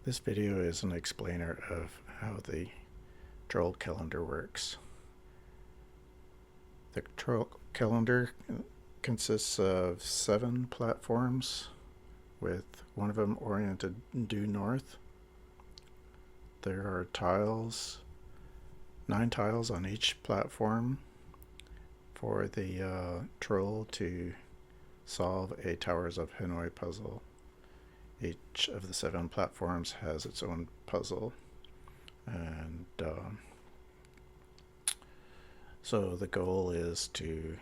This video is an explainer of how the troll calendar works. The troll calendar consists of 7 platforms, with one of them oriented due north. There are 9 tiles on each platform for the troll to solve a Towers of Hanoi puzzle. Each of the 7 platforms has its own puzzle, and so the goal is to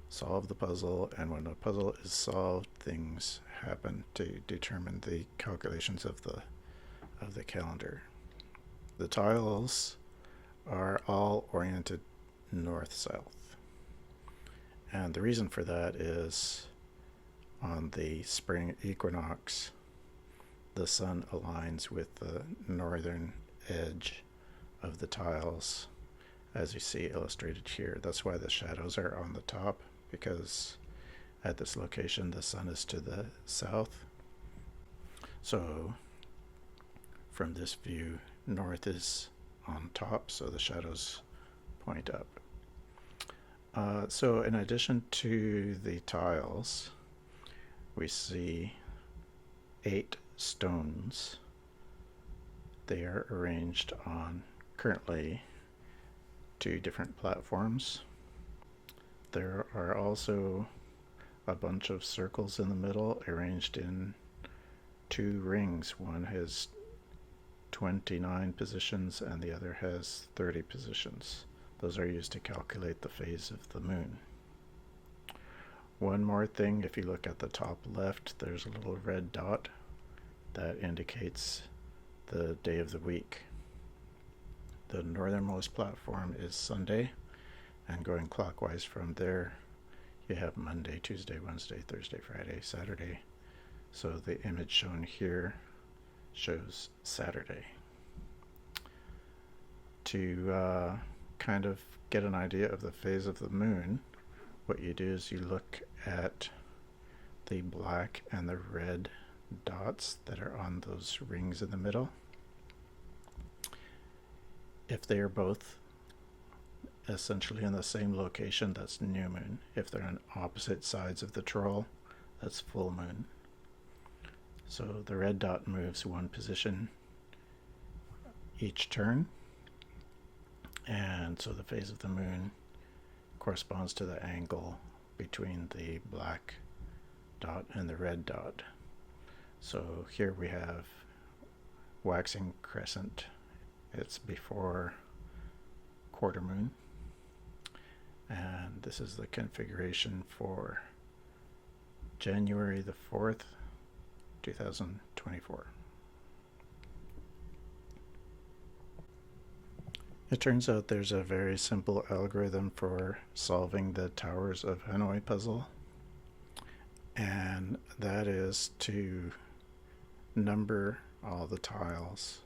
solve the puzzle, and when a puzzle is solved, things happen to determine the calculations of the calendar. The tiles are all oriented north-south, and the reason for that is on the spring equinox, the sun aligns with the northern edge of the tiles, as you see illustrated here. That's why the shadows are on the top, because at this location the sun is to the south. So from this view, north is on top, so the shadows point up. So in addition to the tiles, we see 8 stones. They are arranged on currently 2 different platforms. There are also a bunch of circles in the middle arranged in 2 rings. One has 29 positions and the other has 30 positions. Those are used to calculate the phase of the moon. One more thing, if you look at the top left, there's a little red dot that indicates the day of the week. The northernmost platform is Sunday, and going clockwise from there, you have Monday, Tuesday, Wednesday, Thursday, Friday, Saturday. So the image shown here shows Saturday. To kind of get an idea of the phase of the moon, what you do is you look at the black and the red dots that are on those rings in the middle. If they are both essentially in the same location, that's new moon. If they're on opposite sides of the troll, that's full moon. So the red dot moves 1 position each turn, and so the phase of the moon corresponds to the angle between the black dot and the red dot. So here we have waxing crescent. It's before quarter moon, and this is the configuration for January the 4th, 2024. It turns out there's a very simple algorithm for solving the Towers of Hanoi puzzle, and that is to number all the tiles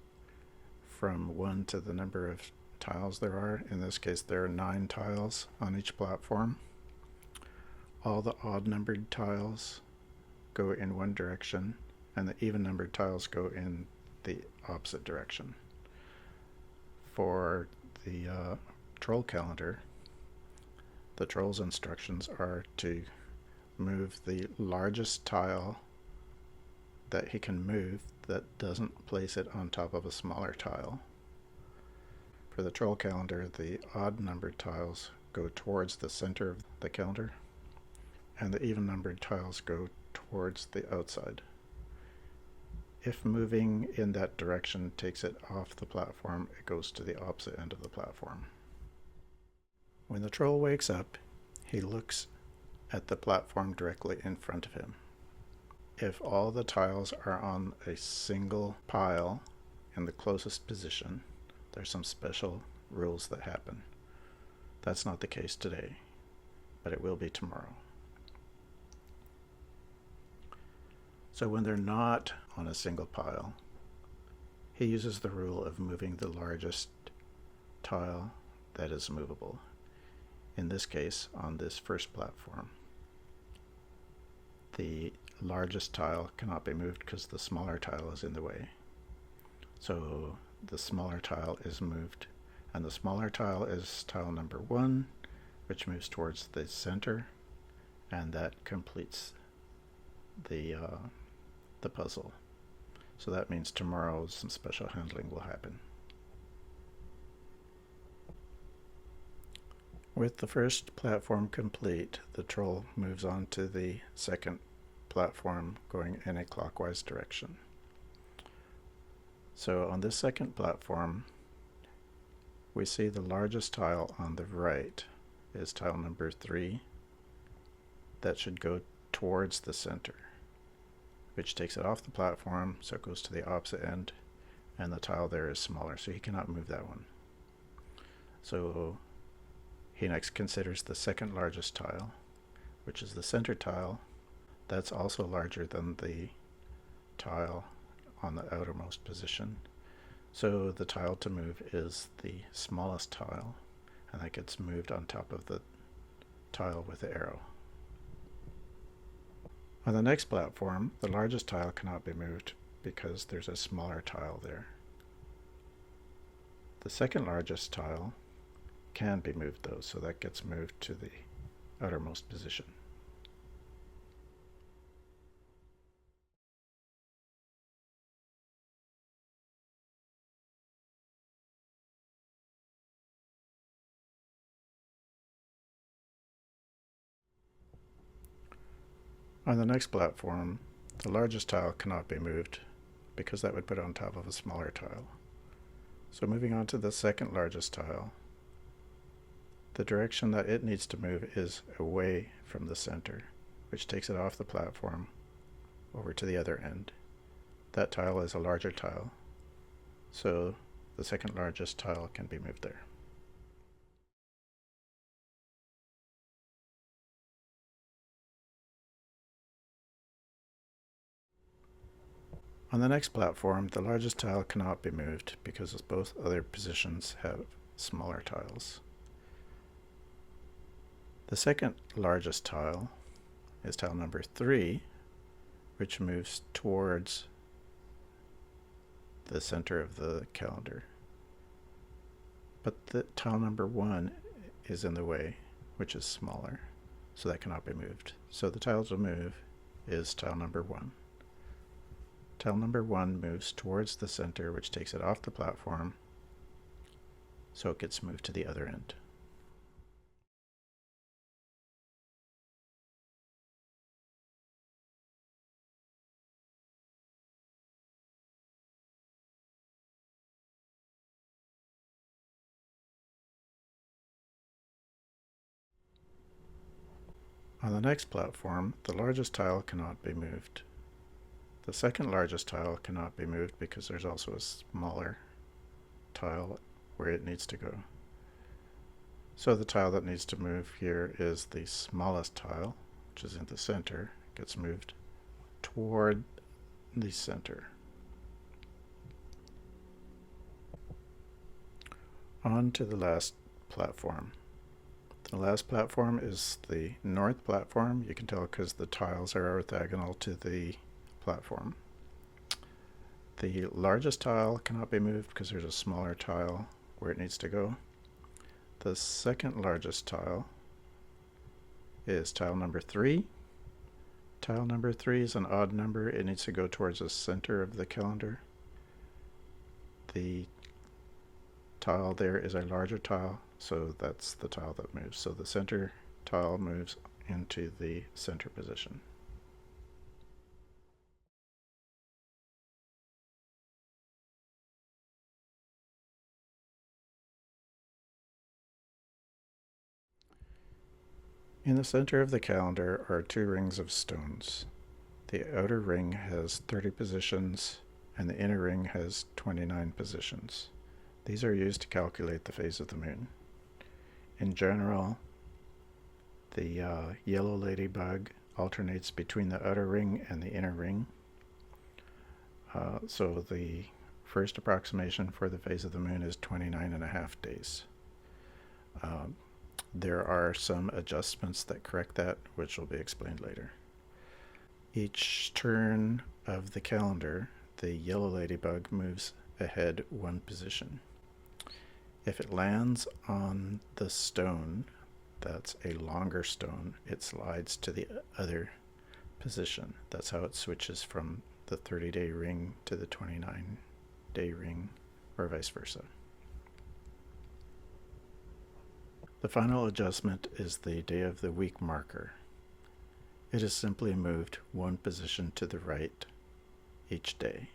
from 1 to the number of tiles there are. In this case, there are 9 tiles on each platform. All the odd numbered tiles go in one direction, and the even numbered tiles go in the opposite direction. For the troll calendar, the troll's instructions are to move the largest tile that he can move that doesn't place it on top of a smaller tile. For the troll calendar, the odd numbered tiles go towards the center of the calendar, and the even numbered tiles go towards the outside. If moving in that direction takes it off the platform, it goes to the opposite end of the platform. When the troll wakes up, he looks at the platform directly in front of him. If all the tiles are on a single pile in the closest position, there's some special rules that happen. That's not the case today, but it will be tomorrow. So when they're not on a single pile, he uses the rule of moving the largest tile that is movable. In this case, on this first platform, the largest tile cannot be moved because the smaller tile is in the way. So the smaller tile is moved, and the smaller tile is tile number 1, which moves towards the center, and that completes the puzzle. So that means tomorrow some special handling will happen. With the first platform complete, the troll moves on to the second platform going in a clockwise direction. So on this second platform, we see the largest tile on the right is tile number 3. That should go towards the center, which takes it off the platform, so it goes to the opposite end, and the tile there is smaller, so he cannot move that one. So he next considers the second largest tile, which is the center tile. That's also larger than the tile on the outermost position. So the tile to move is the smallest tile, and that gets moved on top of the tile with the arrow. On the next platform, the largest tile cannot be moved because there's a smaller tile there. The second largest tile can be moved though, so that gets moved to the outermost position. On the next platform, the largest tile cannot be moved because that would put it on top of a smaller tile. So moving on to the second largest tile, the direction that it needs to move is away from the center, which takes it off the platform over to the other end. That tile is a larger tile, so the second largest tile can be moved there. On the next platform, the largest tile cannot be moved because both other positions have smaller tiles. The second largest tile is tile number 3, which moves towards the center of the calendar. But the tile number 1 is in the way, which is smaller, so that cannot be moved. So the tile to move is tile number 1. Tile number 1 moves towards the center, which takes it off the platform, so it gets moved to the other end. On the next platform, the largest tile cannot be moved. The second largest tile cannot be moved because there's also a smaller tile where it needs to go. So the tile that needs to move here is the smallest tile, which is in the center. It gets moved toward the center. On to the last platform. The last platform is the north platform. You can tell because the tiles are orthogonal to the platform. The largest tile cannot be moved because there's a smaller tile where it needs to go. The second largest tile is tile number 3. Tile number 3 is an odd number. It needs to go towards the center of the calendar. The tile there is a larger tile, so that's the tile that moves. So the center tile moves into the center position. In the center of the calendar are 2 rings of stones. The outer ring has 30 positions and the inner ring has 29 positions. These are used to calculate the phase of the moon. In general, the yellow ladybug alternates between the outer ring and the inner ring. So the first approximation for the phase of the moon is 29.5 days. There are some adjustments that correct that, which will be explained later. Each turn of the calendar, the yellow ladybug moves ahead one position. If it lands on the stone, that's a longer stone, it slides to the other position. That's how it switches from the 30-day ring to the 29-day ring, or vice versa. The final adjustment is the day of the week marker. It is simply moved one position to the right each day.